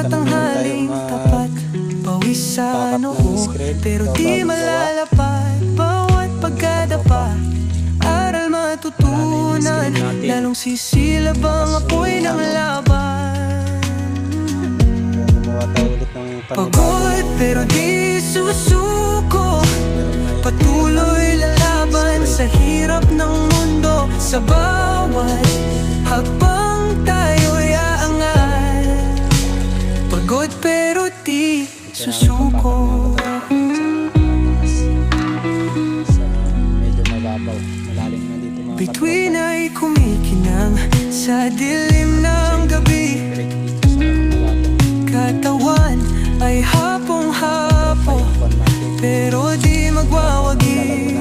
sa tanghaling tapat. Pawis sa noo, pero di malalapad. Bawat pagkadapa, aral matutunan. Lalong sisilab ang apoy ng laban. Pagod pero di susuko, patuloy lalaban sa hirap ng mundo. Sa bawat hakbang tayo'y aangat. Pagod pero di susuko. Bituin ay kumikinang sa dilim ng gabi. Katawan ay hapong-hapo, pero di magwawagi.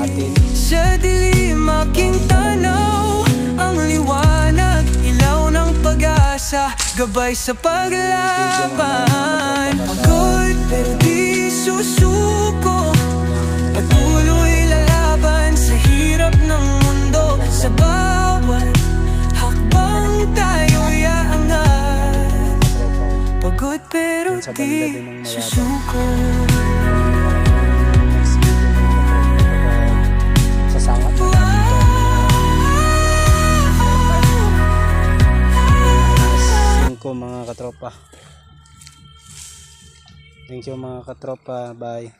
Sa dilim aking tanaw, ang liwanag, ilaw ng pag-asa, gabay sa paglaban. Pagod pero di susuko, patuloy lalaban sa hirap ng mundo. Sa bawat hakbang tayo'y aangat. Pagod pero di susuko. Mga katropa. Thank you mga katropa. Bye.